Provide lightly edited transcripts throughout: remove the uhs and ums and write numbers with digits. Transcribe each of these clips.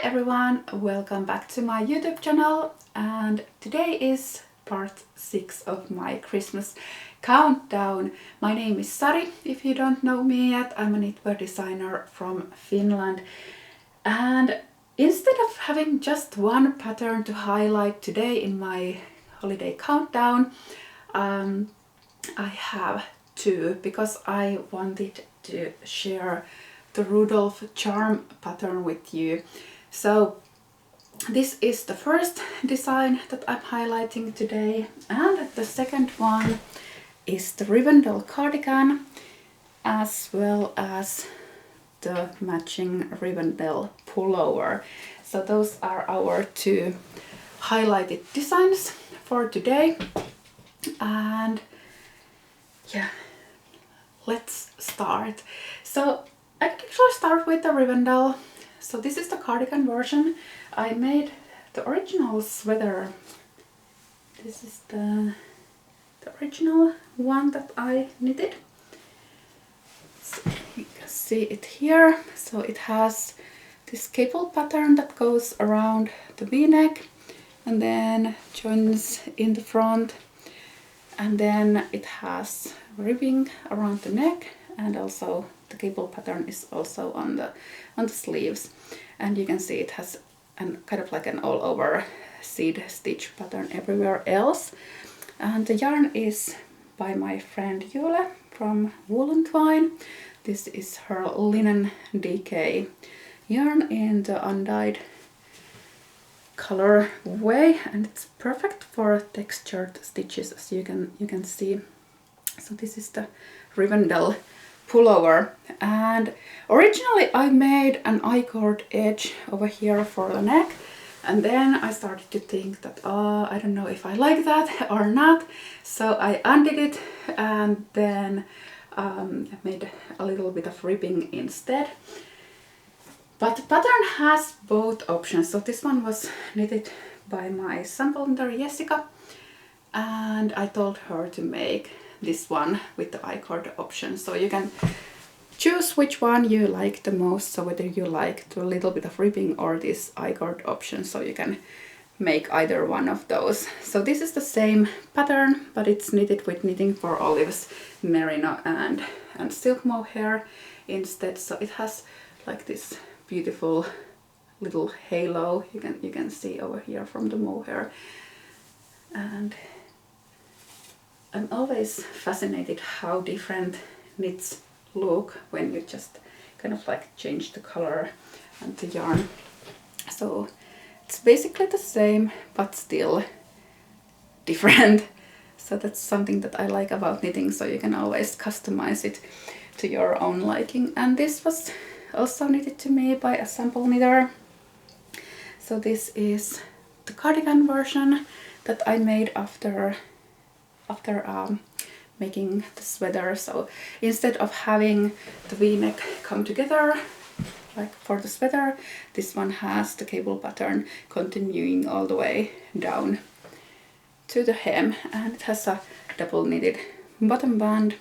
everyone, welcome back to my YouTube channel, and today is part 6 of my Christmas countdown. My name is Sari, if you don't know me yet. I'm a knitwear designer from Finland, and instead of having just one pattern to highlight today in my holiday countdown, I have two, because I wanted to share the Rudolph charm pattern with you. So this is the first design that I'm highlighting today, and the second one is the Rivendell cardigan, as well as the matching Rivendell pullover. So those are our two highlighted designs for today, and yeah, let's start. So I can actually start with the Rivendell. So this is the cardigan version. I made the original sweater. This is the original one that I knitted. So you can see it here. So it has this cable pattern that goes around the V-neck and then joins in the front, and then it has ribbing around the neck, and also the cable pattern is also on the sleeves, and you can see it has kind of like an all over seed stitch pattern everywhere else. And the yarn is by my friend Jule from Woolen Twine. This is her linen DK yarn in the undyed color way, and it's perfect for textured stitches, as you can see. So this is the Rivendell pullover, and originally I made an I-cord edge over here for the neck, and then I started to think that I don't know if I like that or not, so I undid it and then I made a little bit of ribbing instead. But the pattern has both options. So this one was knitted by my sample knitter Jessica, and I told her to make this one with the I-cord option. So you can choose which one you like the most, so whether you like the little bit of ribbing or this I-cord option, so you can make either one of those. So this is the same pattern, but it's knitted with Knitting for Olives merino and silk mohair instead. So it has like this beautiful little halo you can see over here from the mohair, and I'm always fascinated how different knits look when you just kind of like change the color and the yarn. So it's basically the same but still different. So that's something that I like about knitting, so you can always customize it to your own liking. And this was also knitted to me by a sample knitter. So this is the cardigan version that I made after making the sweater. So instead of having the V-neck come together like for the sweater, this one has the cable pattern continuing all the way down to the hem, and it has a double knitted bottom band,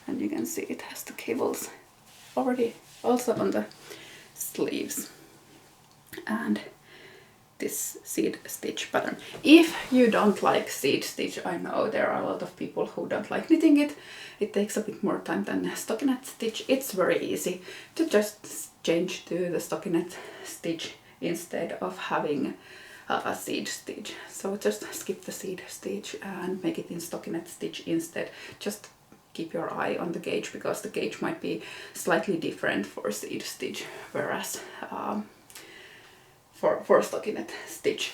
and you can see it has the cables already also on the sleeves, and this seed stitch pattern. If you don't like seed stitch, I know there are a lot of people who don't like knitting it. It takes a bit more time than stockinette stitch. It's very easy to just change to the stockinette stitch instead of having a seed stitch. So just skip the seed stitch and make it in stockinette stitch instead. Just keep your eye on the gauge, because the gauge might be slightly different for seed stitch, whereas for stockinette stitch.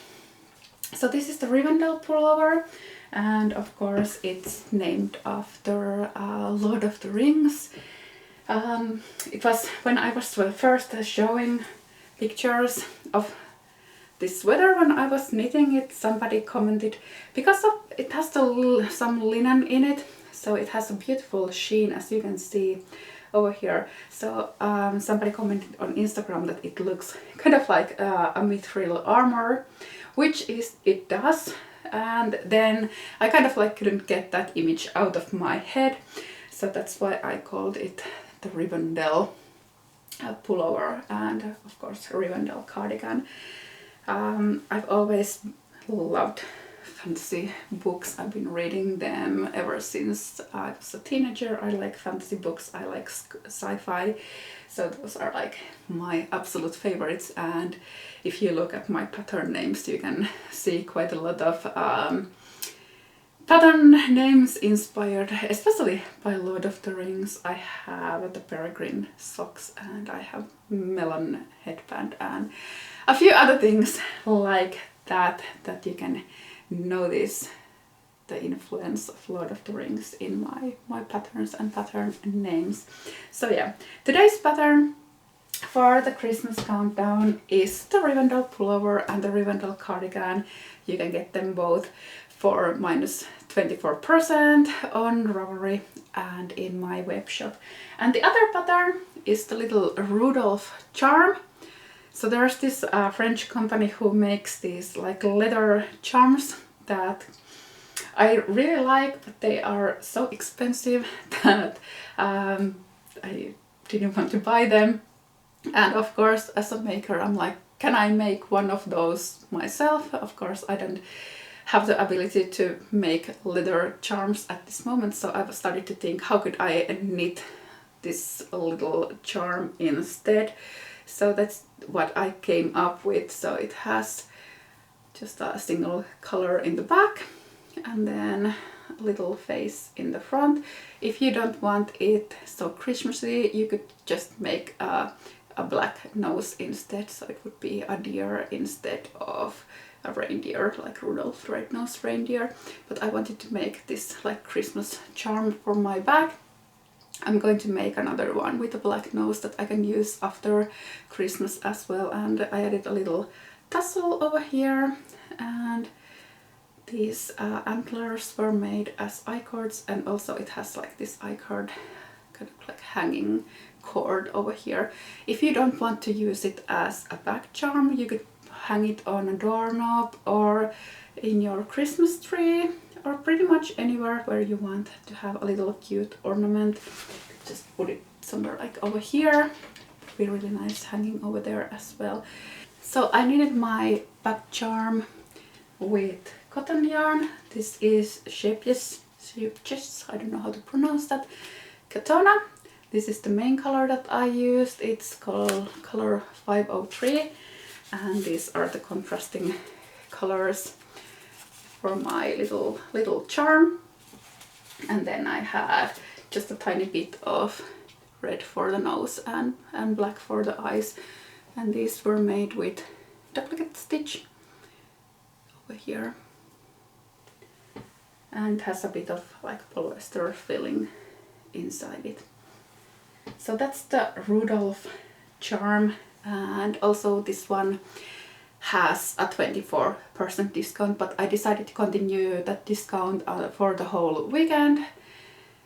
So this is the Rivendell pullover, and of course it's named after Lord of the Rings. It was when I was first showing pictures of this sweater when I was knitting it, somebody commented, because of it has some linen in it, so it has a beautiful sheen, as you can see over here. So somebody commented on Instagram that it looks kind of like a mithril armor, which it does, and then I kind of like couldn't get that image out of my head, so that's why I called it the Rivendell. pullover, and of course Rivendell cardigan. I've always loved fantasy books. I've been reading them ever since I was a teenager. I like fantasy books, I like sci-fi, so those are like my absolute favorites. And if you look at my pattern names, you can see quite a lot of pattern names inspired especially by Lord of the Rings. I have the peregrine socks, and I have melon headband, and a few other things like that you can notice the influence of Lord of the Rings in my patterns and pattern names. So yeah, today's pattern for the Christmas countdown is the Rivendell pullover and the Rivendell cardigan. You can get them both for -24% on Ravelry and in my web shop. And the other pattern is the little Rudolph charm. So there's this French company who makes these like leather charms that I really like, but they are so expensive that I didn't want to buy them. And of course, as a maker, I'm like, can I make one of those myself? Of course, I don't have the ability to make leather charms at this moment, so I've started to think, how could I knit this little charm instead? So that's what I came up with. So it has just a single color in the back and then a little face in the front. If you don't want it so Christmassy, you could just make a black nose instead, so it would be a deer instead of a reindeer, like Rudolph the red-nosed reindeer. But I wanted to make this like Christmas charm for my bag. I'm going to make another one with a black nose that I can use after Christmas as well. And I added a little tassel over here, and these antlers were made as I-cords, and also it has like this I-cord kind of like hanging cord over here. If you don't want to use it as a back charm, you could hang it on a doorknob or in your Christmas tree, or pretty much anywhere where you want to have a little cute ornament. Just put it somewhere like over here. It'd be really nice hanging over there as well. So I needed my back charm with cotton yarn. This is Shapeless, I don't know how to pronounce that, Katona. This is the main color that I used. It's called color 503, and these are the contrasting colors for my little charm. And then I had just a tiny bit of red for the nose and black for the eyes, and these were made with duplicate stitch over here, and has a bit of like polyester filling inside it. So that's the Rudolph charm, and also this one has a 24% discount, but I decided to continue that discount for the whole weekend.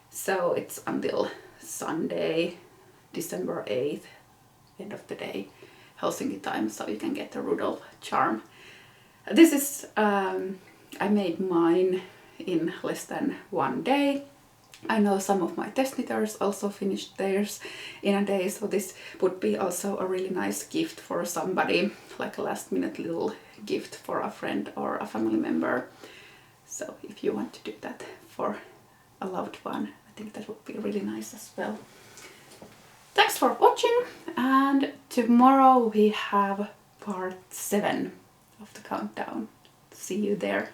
So it's until Sunday, December 8th, end of the day, Helsinki time, so you can get the Rudolph charm. This is, I made mine in less than 1 day. I know some of my test knitters also finished theirs in a day, so this would be also a really nice gift for somebody, like a last minute little gift for a friend or a family member. So if you want to do that for a loved one, I think that would be really nice as well. Thanks for watching, and tomorrow we have part 7 of the countdown. See you there.